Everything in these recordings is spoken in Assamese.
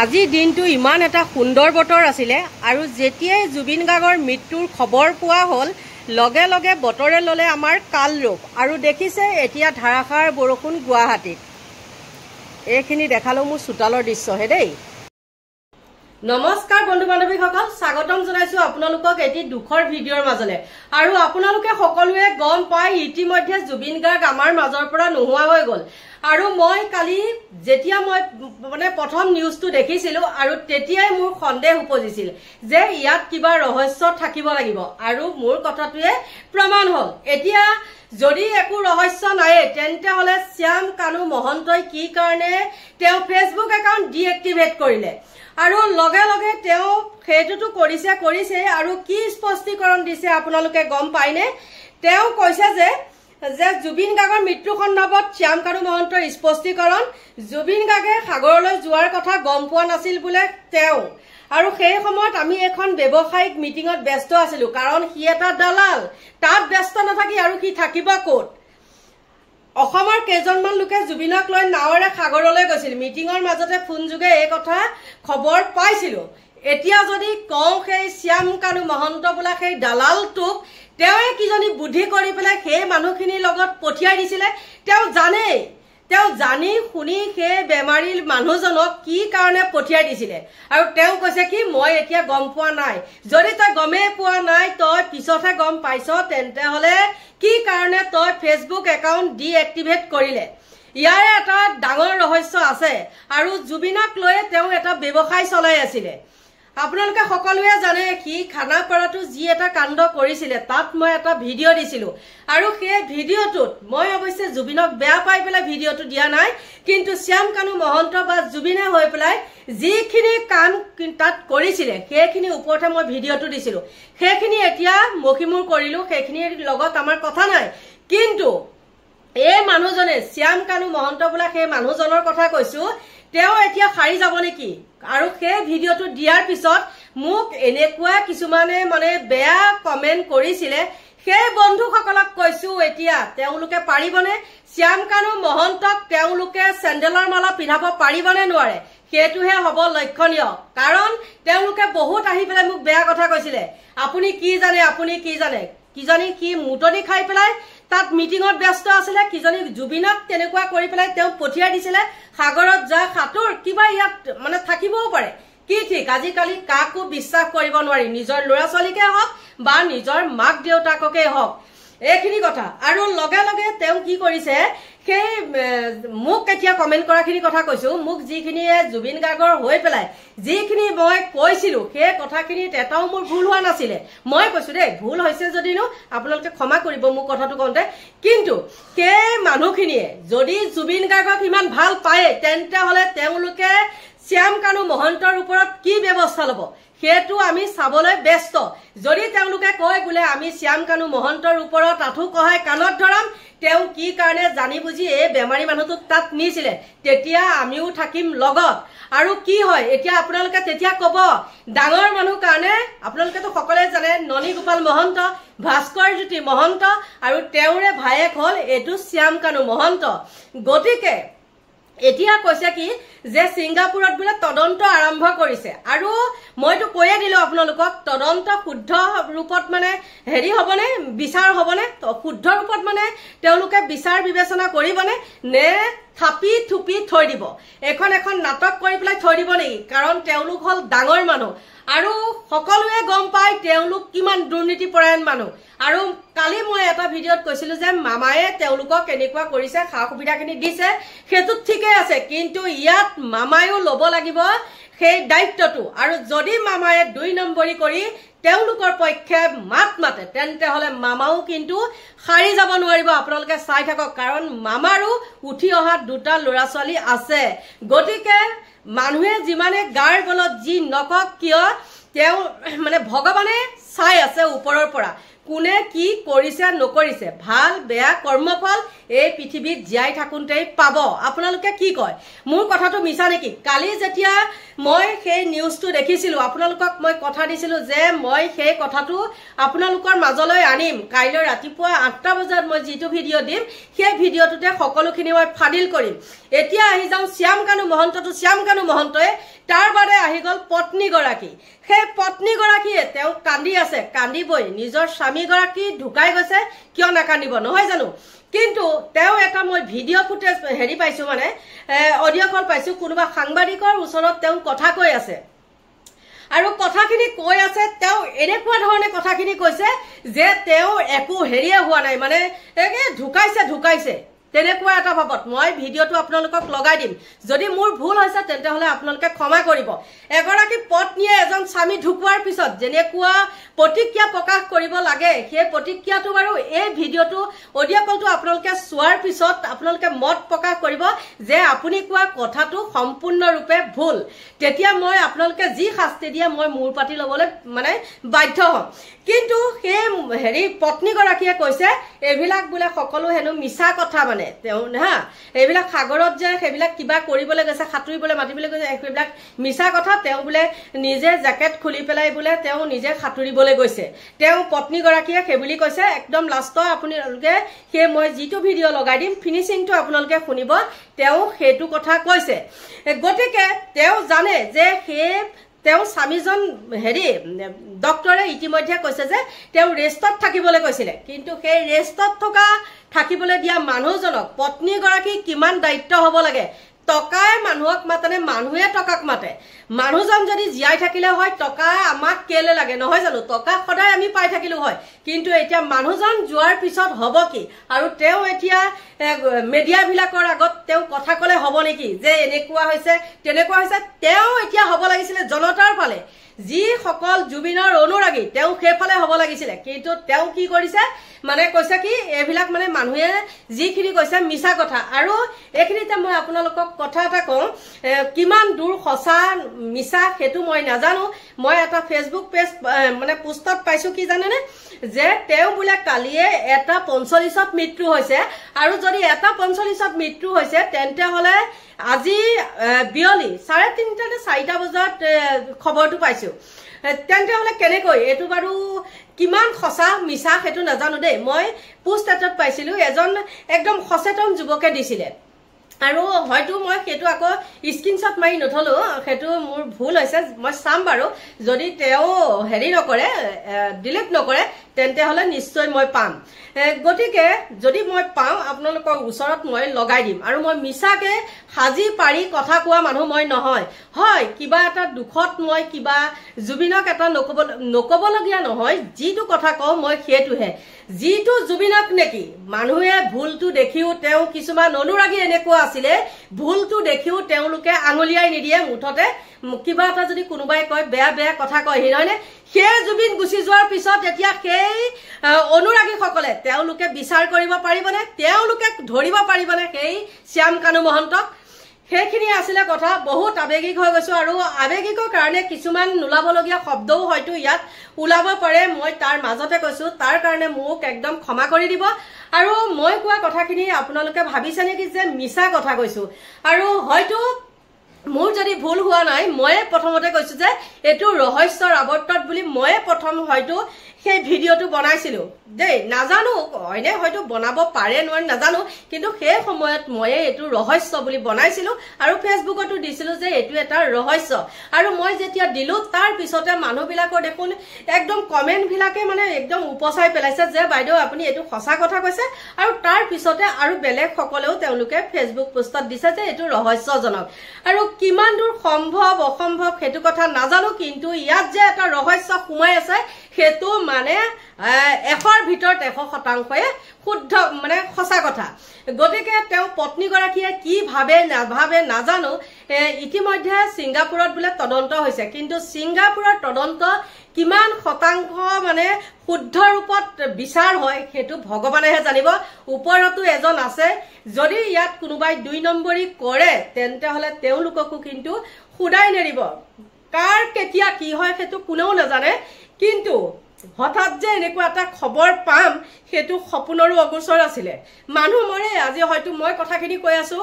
আজি দিনটো ইমান এটা সুন্দৰ বতৰ আছিলে আৰু যেতিয়াই জুবিন গাৰ্গৰ মৃত্যুৰ খবৰ পোৱা হ'ল লগে লগে বতৰে ললে আমাৰ কাল ৰূপ আৰু দেখিছে এতিয়া ধাৰাসাৰ বৰষুণ গুৱাহাটীত। এইখিনি দেখালো মোৰ চোতালৰ দৃশ্য হে দেই। নমস্কাৰ বন্ধু বান্ধৱীসকল, স্বাগতম জনাইছো আপোনালোকক এটি দুখৰ ভিডিঅ'ৰ মাজলে। আৰু আপোনালোকে সকলোৱে গম পায় ইতিমধ্যে জুবিন গাৰ্গ আমাৰ মাজৰ পৰা নোহোৱা হৈ গ'ল। আৰু মই কালি যেতিয়া মই প্ৰথম নিউজটো দেখিছিলো আৰু তেতিয়াই মোৰ সন্দেহ উপজিছিল যে ইয়াত কিবা ৰহস্য থাকিব লাগিব আৰু মোৰ কথাটোৱে প্ৰমাণ হ'ল। এতিয়া যদি একো ৰহস্য নাই তেন্তে হলে শ্যাম কানু মহন্তই কি কাৰণে তেওঁ ফেচবুক একাউণ্ট ডিএক্টিভেট কৰিলে আৰু লগে লগে তেওঁ সেইটোতো কৰিছে আৰু কি স্পষ্টীকৰণ দিছে আপোনালোকে গম পায়নে? তেওঁ কৈছে যে জুবিন গাৰ্গৰ মৃত্যু সন্দৰ্ভত শ্যাম কানু মহন্তৰ স্পষ্টীকৰণ, জুবিন গাৰ্গে সাগৰলৈ যোৱাৰ কথা গম পোৱা নাছিল বোলে তেওঁ। আৰু সেই সময়ত আমি এখন ব্যৱসায়িক মিটিঙত ব্যস্ত আছিলো কাৰণ সি এটা দালাল, তাত ব্যস্ত নাথাকি আৰু সি থাকিব ক'ত? অসমৰ কেইজনমান লোকে জুবিনক লৈ নাৱেৰে সাগৰলৈ গৈছিল। মিটিঙৰ মাজতে ফোন যোগে এই কথা খবৰ পাইছিলো। এতিয়া যদি কওঁ সেই শ্যাম কানু মহন্ত বোলা সেই দালালটোক তেওঁ কিজনী বুদ্ধি কৰি পেলাই সেই মানুহখিনিৰ লগত পঠিয়াই দিছিলে। তেওঁ জানি শুনি সেই বেমাৰী মানুহজনক কি কাৰণে পঠিয়াই দিছিলে আৰু তেওঁ কৈছে কি মই এতিয়া গম পোৱা নাই। যদি তই গমেই পোৱা নাই, তই পিছতহে গম পাইছ, তেন্তে হলে কি কাৰণে তই ফেচবুক একাউণ্ট ডিএক্টিভেট কৰিলে? ইয়াৰে এটা ডাঙৰ ৰহস্য আছে আৰু জুবিনক লৈ তেওঁ এটা ব্যৱসায় চলাই আছিলে। আপোনালোকে সকলোৱে জানে সি খানাপাৰাটো যি এটা কাণ্ড কৰিছিলে তাত মই এটা ভিডিঅ' দিছিলো আৰু সেই ভিডিঅ'টোত মই অৱশ্যে জুবিনক বেয়া পাই পেলাই ভিডিঅ'টো দিয়া নাই, কিন্তু শ্যাম কানু মহন্ত বা জুবিনে হৈ পেলাই যিখিনি কাম তাত কৰিছিলে সেইখিনি ওপৰতে মই ভিডিঅ'টো দিছিলো। সেইখিনি এতিয়া মষিমূৰ কৰিলো, সেইখিনিৰ লগত আমাৰ কথা নাই। কিন্তু এই মানুহজনে শ্যাম কানু মহন্ত বোলা সেই মানুহজনৰ কথা কৈছো, তেওঁ এতিয়া সাৰি যাব নেকি? আৰু সেই ভিডিঅ'টো দিয়াৰ পিছত মোক এনেকুৱা কিছুমানে বেয়া কমেণ্ট কৰিছিলে। সেই বন্ধুসকলক কৈছো এতিয়া তেওঁলোকে পাৰিবনে? শ্যাম কানু মহন্তক তেওঁলোকে চেণ্ডেলৰ মালা পিন্ধাব পাৰিবনে নোৱাৰে? সেইটোহে হ'ব লক্ষণীয়। কাৰণ তেওঁলোকে বহুত আহি পেলাই মোক বেয়া কথা কৈছিলে। আপুনি কি জানে কিজানি সি মুতনি খাই পেলাই তাত মিটিঙত ব্যস্ত আছিলে, কিজানি জুবিনক তেনেকুৱা কৰি পেলাই তেওঁ পঠিয়াই দিছিলে সাগৰত যা সাঁতোৰ, কিবা ইয়াত থাকিবও পাৰে, কি ঠিক। আজিকালি কাকো বিশ্বাস কৰিব নোৱাৰি, নিজৰ ল'ৰা ছোৱালীকে হওক বা নিজৰ মাক দেউতাককে হওক, এইখিনি কথা। আৰু লগে লগে তেওঁ কি কৰিছে, সেই মোক এতিয়া কমেণ্ট কৰাখিনি কথা কৈছো, মোক যিখিনিয়ে জুবিন গাৰ্গৰ হৈ পেলাই যিখিনি মই কৈছিলো সেই কথাখিনিত এটাও মোৰ ভুল হোৱা নাছিলে। মই কৈছো দেই, ভুল হৈছে যদিনো আপোনালোকে ক্ষমা কৰিব মোক কথাটো কওঁতে। কিন্তু সেই মানুহখিনিয়ে যদি জুবিন গাৰ্গক ইমান ভাল পায় তেন্তে হলে তেওঁলোকে শ্যাম কানু মহন্তৰ ওপৰত কি ব্যৱস্থা ল'ব সেইটো আমি চাবলৈ ব্যস্ত। যদি তেওঁলোকে কয় বোলে আমি শ্যাম কানু মহন্তৰ ওপৰত আঁঠু কহাই কাণত ধৰাম, তেওঁ কি কাৰণে জানি বুজি এই বেমাৰী মানুহটোক তাত নিছিলে, তেতিয়া আমিও থাকিম লগত। আৰু কি হয় এতিয়া আপোনালোকে তেতিয়া কব, ডাঙৰ মানুহ কাৰণে আপোনালোকেতো সকলোৱে জানে ননী গোপাল মহন্ত, ভাস্কৰ জ্যোতি মহন্ত আৰু তেওঁৰে ভায়েক হল এইটো শ্যাম কানু মহন্ত। গতিকে এতিয়া কৈছে কি যে ছিংগাপুৰত বোলে তদন্ত আৰম্ভ কৰিছে। আৰু মইতো কৈয়ে দিলো আপোনালোকক, তদন্ত শুদ্ধ ৰূপত হেৰি হবনে, বিচাৰ হবনে, শুদ্ধ ৰূপত তেওঁলোকে বিচাৰ বিবেচনা কৰিবনে নে থাপি থুপি থৈ দিব, এখন নাটক কৰি পেলাই থৈ দিব নেকি? কাৰণ তেওঁলোক হল ডাঙৰ মানুহ আৰু সকলোৱে গম পায় তেওঁলোক কিমান দুৰ্নীতিপৰায়ণ মানুহ। আৰু কালি মই এটা ভিডিঅ'ত কৈছিলো যে মামায়ে তেওঁলোকক এনেকুৱা কৰিছে, সা সুবিধাখিনি দিছে, সেইটো ঠিকেই আছে, কিন্তু ইয়াত মামায়ো ল'ব লাগিব সেই দায়িত্বটো। আৰু যদি মামায়ে 2 নম্বৰী কৰি তেওঁলোকৰ পক্ষে মাত মাতে তেন্তে হলে মামাও কিন্তু সাৰি যাব নোৱাৰিব। আপোনালোকে চাই থাকক, কাৰণ মামাৰো উঠি অহা 2টা ল'ৰা ছোৱালী আছে। গতিকে মানুহে যিমানে গাৰ বলত যি নকক কিয় তেওঁ ভগৱানে চাই আছে ওপৰৰ পৰা, কোনে কি কৰিছে নকৰিছে, ভাল বেয়া কৰ্মফল এই পৃথিৱীত জীয়াই থাকোঁতেই পাব। আপোনালোকে কি কয়? মোৰ কথাটো মিছা নেকি? কালি যেতিয়া মই সেই নিউজটো দেখিছিলো, আপোনালোকক মই কথা দিছিলো যে মই সেই কথাটো আপোনালোকৰ মাজলৈ আনিম। কাইলৈ ৰাতিপুৱা 8টা বজাত মই যিটো ভিডিঅ' দিম সেই ভিডিঅ'টোতে সকলোখিনি মই ফাদিল কৰিম। এতিয়া আহি যাওঁ শ্যাম কানু মহন্তটো। শ্যাম কানু মহন্তই তাৰ বাদে আহি গ'ল পত্নীগৰাকী সেই পত্নীগৰাকীয়ে তেওঁ কান্দি আছে কান্দিবই নিজৰ স্বামীগৰাকী ঢুকাই গৈছে কিয় নাকান্দিব নহয় জানো কিন্তু তেওঁ এটা মই ভিডিঅ' ফুটেজ হেৰি পাইছো মানে অডিঅ' কল পাইছো কোনোবা সাংবাদিকৰ ওচৰত তেওঁ কথা কৈ আছে আৰু কথাখিনি কৈ আছে তেওঁ এনেকুৱা ধৰণে কথাখিনি কৈছে যে তেওঁ একো হেৰিয়ে হোৱা নাই মানে ঢুকাইছে তেনেকুৱা এটা ভাবত মই ভিডিঅ'টো আপোনালোকক লগাই দিম যদি মোৰ ভুল হৈছে তেন্তে হলে আপোনালোকে ক্ষমা কৰিব এগৰাকী পত্নীয়ে এজন স্বামী ঢুকুৱাৰ পিছত যেনেকুৱা প্ৰতিক্ৰিয়া প্ৰকাশ কৰিব লাগে সেই প্ৰতিক্ৰিয়াটো বাৰু এই ভিডিঅ'টো অডিঅ' কলটো আপোনালোকে চোৱাৰ পিছত আপোনালোকে মত প্ৰকাশ কৰিব যে আপুনি কোৱা কথাটো সম্পূৰ্ণৰূপে ভুল তেতিয়া মই আপোনালোকে যি শাস্তি দিয়ে মই মূৰ পাতি ল'বলৈ মানে বাধ্য হ'ম কিন্তু সেই হেৰি পত্নীগৰাকীয়ে কৈছে এইবিলাক বোলে সকলো হেনো মিছা কথা মানে তেওঁ হা এইবিলাক সাগৰত যে সেইবিলাক কিবা কৰিবলৈ গৈছে সাঁতুৰিবলৈ মাতিবলৈ গৈছে সেইবিলাক মিছা কথা তেওঁ বোলে নিজে জেকেট খুলি পেলাই বোলে তেওঁ নিজে সাঁতুৰিবলৈ গৈছে তেওঁ পত্নীগৰাকীয়ে সেই বুলি কৈছে একদম লাষ্টত আপোনালোকে সেই মই যিটো ভিডিঅ' লগাই দিম ফিনিচিংটো আপোনালোকে শুনিব তেওঁ সেইটো কথা কৈছে গতিকে তেওঁ জানে যে সেই তেওঁ স্বামীজন হেৰি ডক্টৰে ইতিমধ্যে কৈছে যে তেওঁ ৰেষ্টত থাকিবলৈ কৈছিলে কিন্তু সেই ৰেষ্টত থাকিবলৈ দিয়া মানুহজনক পত্নীগৰাকী কিমান দায়িত্ব হ'ব লাগে টকাই মানুহক মাতেনে মানুহে টকাক মাতে মানুহজন যদি জীয়াই থাকিলে হয় টকা আমাক কেলে লাগে নহয় জানো টকা সদায় আমি পাই থাকিলো হয় কিন্তু এতিয়া মানুহজন যোৱাৰ পিছত হ'ব কি আৰু তেওঁ এতিয়া মিডিয়া বিলাকৰ আগত তেওঁ কথা ক'লে হ'ব নেকি যে এনেকুৱা হৈছে তেনেকুৱা হৈছে তেওঁ এতিয়া হ'ব লাগিছিলে জনতাৰ ফালে যি সকল জুবিনৰ অনুৰাগী তেওঁ সেইফালে হ'ব লাগিছিলে কিন্তু তেওঁ কি কৰিছে মানে কৈছে কি এইবিলাক মানে মানুহে যিখিনি কৈছে মিছা কথা আৰু এইখিনিতে মই আপোনালোকক কথা এটা কওঁ কিমান দূৰ সঁচা মিছা সেইটো মই নাজানো মই এটা ফেচবুক পেজ মানে পোষ্টত পাইছো কি জানেনে যে তেওঁ বোলে কালিয়ে এটা 45ত মৃত্যু হৈছে আৰু যদি এটা 45ত মৃত্যু হৈছে তেন্তে হলে আজি বিয়লি 3:30 নে 4টা বজাত খবৰটো পাইছো তেন্তে হলে কেনেকৈ এটো বাৰু কিমান সঁচা মিছা হেতু নাজানো দেই মই পোষ্ট এটাত পাইছিলো এজন একদম সচেতন যুৱকে দিছিলে আৰু হয়তো মই হেতু আকৌ স্ক্ৰিনশ্বট মাৰি নথলো হেতু মোৰ ভুল হৈছে মই চাম বাৰু যদি তেওঁ হেৰি নকৰে ডিলিট নকৰে তেন্তে হলে নিশ্চয় মই পাম গতিকে যদি মই পাও আপোনালোকৰ ওচৰত মই লগাই দিম আৰু মই মিছাকে হাজি পাৰি কথা কোৱা মানুহ মই নহয় হয় কিবা এটা দুখত মই কিবা জুবিনক এটা নকবলগীয়া নহয় যিটো কথা কও মই হেতুহে যিটো জুবিনক নেকি মানুহে ভুলটো দেখিও তেওঁ কিছুমান অনুৰাগী এনেকুৱা আছিলে ভুলটো দেখিও তেওঁলোকে আঙুলিয়াই নিদিয়ে মুঠতে কিবা এটা যদি কোনোবাই কয় বেয়া কথা কয় হিৰনে সেই জুবিন গুছি যোৱাৰ পিছত এতিয়া সেই অনুৰাগী সকলে তেওঁলোকে বিচাৰ কৰিব পাৰিবনে তেওঁলোকে ধৰিব পাৰিবনে সেই শ্যাম কানু মহন্তক সেইখিনি আসলে কথা বহুত আবেগিক হৈ গৈছো আৰু আবেগিকৰ কাৰণে কিছুমান নুলাবলগীয়া শব্দও হয়তো ইয়াত উলাব পাৰে মই তাৰ মাজতে কৈছো তাৰ কাৰণে মোক একদম ক্ষমা কৰি দিব আৰু মই কোৱা কথাখিনি আপোনালোকে ভাবিছে নেকি যে মিছা কথা কৈছো আৰু হয়তো মোৰ যদি ভুল হোৱা নাই মই প্ৰথমতে কৈছো যে এটো ৰহস্যৰ আৱৰ্তত বুলি মই প্ৰথম হয়তো সেই ভিডিঅটো বনাইছিলো দেই নাজানো হয়নে হয়তো বনাব পাৰে নোৱাৰে নাজানো কিন্তু সেই সময়ত মই এটো ৰহস্য বুলি বনাইছিলো আৰু ফেসবুকতো দিছিলো যে এটো এটা ৰহস্য আৰু মই যেতিয়া দিলো তাৰ পিছতে মানুহবিলাকৰ দেখোন একদম কমেন্ট বিলাকে মানে একদম উপচাই পেলাইছে যে বাইদেউ আপুনি এটো সঁচা কথা কৈছে আৰু তাৰ পিছতে আৰু বেলেগ সকলেও তেওঁলোকে ফেসবুক পোষ্টত দিছে যে এটো ৰহস্যজনক আৰু কিমান দূৰ সম্ভৱ অসম্ভৱ হেতু কথা নাজানো কিন্তু ইয়াত যে এটা ৰহস্য সোমাই আছে হেতু মানে 100ৰ ভিতৰত 100% শুদ্ধ মানে সঁচা কথা গতিকে তেওঁ পত্নীগৰাকীয়ে কি ভাবে নাজানো ইতিমধ্যে সিঙ্গাপুৰত বুলে তদন্ত হৈছে কিন্তু সিঙ্গাপুৰৰ তদন্ত কিমান শতাংশ মানে শুদ্ধ ৰূপত বিচাৰ হয় হেতু ভগৱানেহে জানিব ওপৰতো এজন আছে যদি ইয়াত কোনোবাই 2 নম্বৰী কৰে তেন্তে হলে তেওঁলোককো কিন্তু খুদাই নেৰিব কাৰ কেতিয়া কি হয় হেতু কোনেও নাজানে কিন্তু হঠাৎ যে এনেকুৱা এটা খবৰ পাম হেতু সপোনৰো অগোচৰ আছিল মানুহ মৰে আজি হয়তো মই কথাখিনি কৈ আছো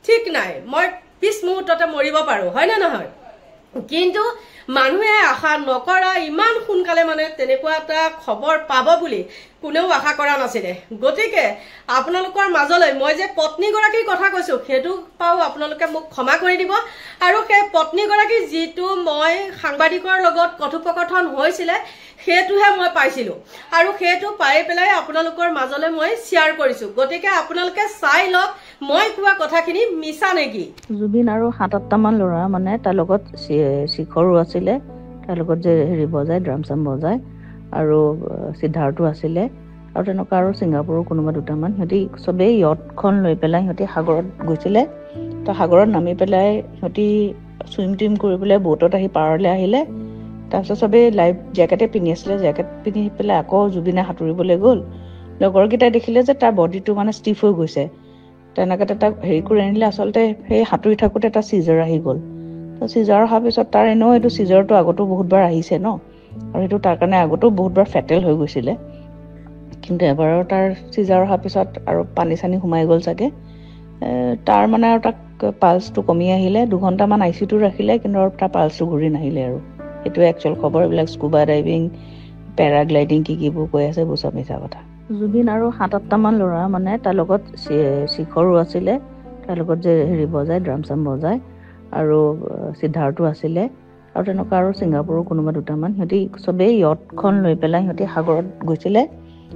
ঠিক নাই মই পিছ মুহূৰ্ততে মৰিব পাৰো হয় না নহয় কিন্তু মানুহে আশা নকৰা ইমান সোনকালে মানে তেনেকুৱা এটা খবৰ পাব বুলি কোনেও আশা কৰা নাছিলে গতিকে আপোনালোকৰ মাজলৈ মই যে পত্নীগৰাকীৰ কথা কৈছো হেতু পাও আপোনালোকে মোক ক্ষমা কৰি দিব আৰু সেই পত্নীগৰাকী যেটো মই সাংবাদিকৰ লগত কথোপকথন হৈছিল হেতুহে মই পাইছিলো আৰু হেতু পাই পেলাই আপোনালোকৰ মাজলৈ মই শেয়াৰ কৰিছো গতিকে আপোনালোকে চাই লওক মই কোৱা কথাখিনি মিছা নেকি জুবিন আৰু ৭-৮টা মান ল'ৰা মানে তাৰ লগত শিখৰো আছিলে তাৰ লগত যে হেৰি বজায় ড্ৰাম চাম বজায় আৰু সিদ্ধাৰ্থও আছিলে আৰু তেনেকুৱা আৰু ছিংগাপুৰৰ কোনোবা দুটামান সিহঁতি চবেই ইয়টখন লৈ পেলাই সিহঁতি সাগৰত গৈছিলে তো সাগৰত নামি পেলাই সিহঁতি সুইম টিম কৰি পেলাই বোটত আহি পাৰলৈ আহিলে তাৰপিছত চবেই লাইফ জেকেটে পিন্ধি আছিলে জেকেট পিন্ধি পেলাই আকৌ জুবিনে সাঁতুৰিবলৈ গ'ল লগৰকেইটাই দেখিলে যে তাৰ বডিটো মানে ষ্টিফ হৈ গৈছে তেনেকৈ তাক হেৰি কৰি আনিলে আচলতে সেই সাঁতুৰি থাকোঁতে এটা চিজাৰ আহি গ'ল তো চিজাৰ অহাৰ পিছত তাৰ এনেও এইটো চিজাৰটো আগতো বহুতবাৰ আহিছে ন আৰু সেইটো তাৰ কাৰণে আগতো বহুতবাৰ ফেটেল হৈ গৈছিলে কিন্তু এবাৰৰ তাৰ চিজাৰ অহাৰ পিছত আৰু পানী চানী সোমাই গ'ল চাগে তাৰ মানে আৰু তাক পালছটো কমি আহিলে 2 ঘণ্টামান আইচিউটো ৰাখিলে কিন্তু তাৰ পালছটো ঘূৰি নাহিলে আৰু এইটো একচুৱেল খবৰ এইবিলাক স্কুবা ডাইভিং পেৰাগ্লাইডিং কিবোৰ কৈ আছে এইবোৰ চব মিছা কথা জুবিন আৰু ৭-৮টা মান ল'ৰা মানে তাৰ লগত শিখৰো আছিলে তাৰ লগত যে হেৰি বজায় ড্ৰাম চাম বজায় আৰু সিদ্ধাৰ্থও আছিলে আৰু তেনেকুৱা আৰু ছিংগাপুৰৰ কোনোবা দুটামান সিহঁতি চবেই ইয়টখন লৈ পেলাই সিহঁতি সাগৰত গৈছিলে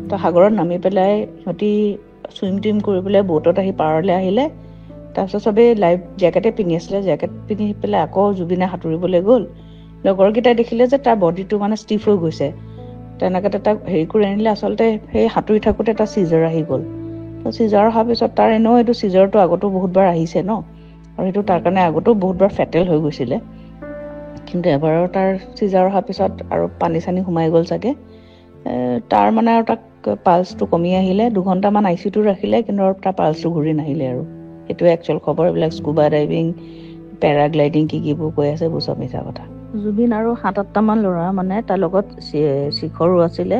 তো সাগৰত নামি পেলাই সিহঁতি সুইম টিম কৰি পেলাই বোটত আহি পাৰলৈ আহিলে তাৰপিছত চবেই লাইফ জেকেটে পিন্ধি আছিলে জেকেট পিন্ধি পেলাই আকৌ জুবিনে সাঁতুৰিবলৈ গ'ল লগৰকেইটাই দেখিলে যে তাৰ বডিটো মানে ষ্টিফ হৈ গৈছে তেনেকৈ তাক হেৰি কৰি আনিলে আচলতে সেই সাঁতুৰি থাকোঁতে এটা চিজাৰ আহি গ'ল তো চিজাৰ অহাৰ পিছত তাৰ এনেও এইটো চিজাৰটো আগতো বহুতবাৰ আহিছে ন আৰু সেইটো তাৰ কাৰণে আগতো বহুতবাৰ ফেটেল হৈ গৈছিলে কিন্তু এবাৰৰ তাৰ চিজাৰ অহাৰ পিছত আৰু পানী চানী সোমাই গ'ল চাগে তাৰ মানে আৰু তাক পালছটো কমি আহিলে 2 ঘণ্টামান আইচিউটো ৰাখিলে কিন্তু তাৰ পালছটো ঘূৰি নাহিলে আৰু সেইটো একচুৱেল খবৰ এইবিলাক স্কুবা ডাইভিং পেৰাগ্লাইডিং কিবোৰ কৈ আছে এইবোৰ চব মিছা কথা জুবিন আৰু ৭-৮টা মান ল'ৰা মানে তাৰ লগত শিখৰো আছিলে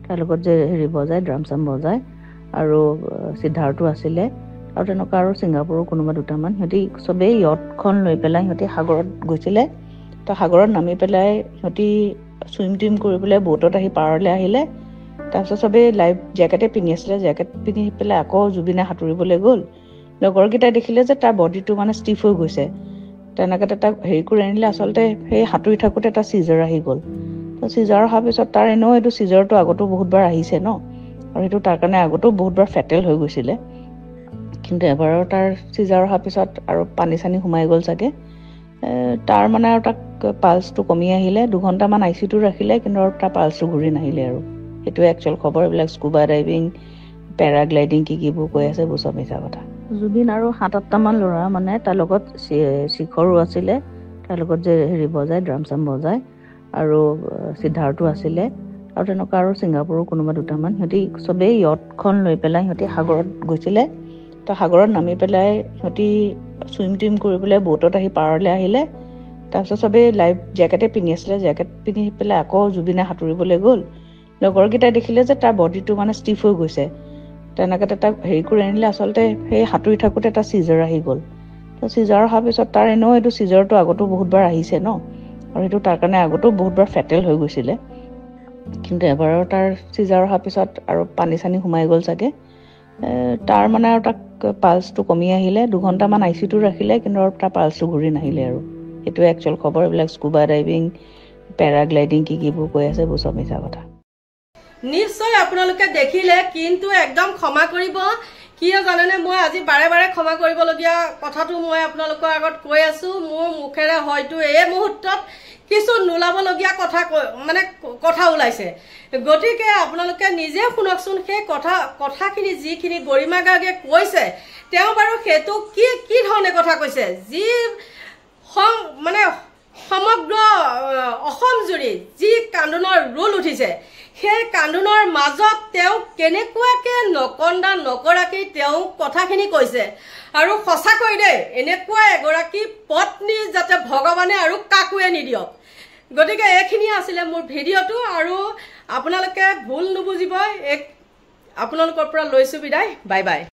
তাৰ লগত যে হেৰি বজায় ড্ৰাম চাম বজায় আৰু সিদ্ধাৰ্থও আছিলে আৰু তেনেকুৱা আৰু ছিংগাপুৰৰ কোনোবা দুটামান সিহঁতি চবেই ইয়টখন লৈ পেলাই সিহঁতি সাগৰত গৈছিলে তো সাগৰত নামি পেলাই সিহঁতি সুইম টিম কৰি পেলাই বোটত আহি পাৰলৈ আহিলে তাৰপিছত চবেই লাইফ জেকেটে পিন্ধি আছিলে জেকেট পিন্ধি পেলাই আকৌ জুবিনে সাঁতুৰিবলৈ গ'ল লগৰকেইটাই দেখিলে যে তাৰ বডিটো মানে ষ্টিফ হৈ গৈছে তেনেকৈ তাক হেৰি কৰি আনিলে আচলতে সেই সাঁতুৰি থাকোঁতে এটা চিজাৰ আহি গ'ল তো চিজাৰ অহাৰ পিছত তাৰ এনেও এইটো চিজাৰটো আগতো বহুতবাৰ আহিছে ন আৰু সেইটো তাৰ কাৰণে আগতো বহুতবাৰ ফেটেল হৈ গৈছিলে কিন্তু এবাৰৰ তাৰ চিজাৰ অহাৰ পিছত আৰু পানী চানী সোমাই গ'ল চাগে তাৰ মানে আৰু তাক পালছটো কমি আহিলে 2 ঘণ্টামান আইচিউটো ৰাখিলে কিন্তু তাৰ পালছটো ঘূৰি নাহিলে আৰু সেইটো একচুৱেল খবৰ এইবিলাক স্কুবা ডাইভিং পেৰাগ্লাইডিং কিবোৰ কৈ আছে এইবোৰ চব মিছা কথা জুবিন আৰু ৭-৮টা মান ল'ৰা মানে তাৰ লগত শিখৰো আছিলে তাৰ লগত যে হেৰি বজায় ড্ৰাম চাম বজায় আৰু সিদ্ধাৰ্থও আছিলে আৰু তেনেকুৱা আৰু ছিংগাপুৰৰ কোনোবা দুটামান সিহঁতি চবেই ইয়টখন লৈ পেলাই সিহঁতি সাগৰত গৈছিলে তো সাগৰত নামি পেলাই সিহঁতি সুইম টিম কৰি পেলাই বোটত আহি পাৰলৈ আহিলে তাৰপিছত চবেই লাইফ জেকেটে পিন্ধি আছিলে জেকেট পিন্ধি পেলাই আকৌ জুবিনে সাঁতুৰিবলৈ গ'ল লগৰকেইটাই দেখিলে যে তাৰ বডিটো মানে ষ্টিফ হৈ গৈছে তেনেকৈ তাক হেৰি কৰি আনিলে আচলতে সেই সাঁতুৰি থাকোঁতে এটা চিজাৰ আহি গ'ল তো চিজাৰ অহাৰ পিছত তাৰ এনেও এইটো চিজাৰটো আগতো বহুতবাৰ আহিছে ন আৰু সেইটো তাৰ কাৰণে আগতো বহুতবাৰ ফেটেল হৈ গৈছিলে কিন্তু এবাৰৰ তাৰ চিজাৰ অহাৰ পিছত আৰু পানী চানী সোমাই গ'ল চাগে তাৰ মানে আৰু তাক পালছটো কমি আহিলে 2 ঘণ্টামান আইচিউটো ৰাখিলে কিন্তু তাৰ পালছটো ঘূৰি নাহিলে আৰু সেইটো একচুৱেল খবৰ এইবিলাক স্কুবা ডাইভিং পেৰাগ্লাইডিং কিবোৰ কৈ আছে এইবোৰ চব মিছা কথা নিশ্চয় আপোনালোকে দেখিলে কিন্তু একদম ক্ষমা কৰিব কিয় জানেনে মই আজি বাৰে বাৰে ক্ষমা কৰিবলগীয়া কথাটো মই আপোনালোকৰ আগত কৈ আছো মোৰ মুখেৰে হয়তো এই মুহূৰ্তত কিছু নোলাবলগীয়া কথা ওলাইছে গতিকে আপোনালোকে নিজে শুনকচোন সেই কথাখিনি যিখিনি গৰিমা গাৰ্গে কৈছে তেওঁ বাৰু সেইটো কি ধৰণে কথা কৈছে যি সমগ্ৰ অসম জুৰি যি কান্দোনৰ ৰোল উঠিছে সেই কান্দোনৰ মাজত তেওঁ কেনেকুৱাকে নকন্দা নকৰাকৈ তেওঁ কথাখিনি কৈছে আৰু সঁচাকৈ দেই এনেকুৱা এগৰাকী পত্নী যাতে ভগৱানে আৰু কাকোৱে নিদিয়ক গতিকে এইখিনি আছিলে মোৰ ভিডিঅ'টো আৰু আপোনালোকে ভুল নুবুজিব আপোনালোকৰ পৰা লৈছো বিদায় বাই বাই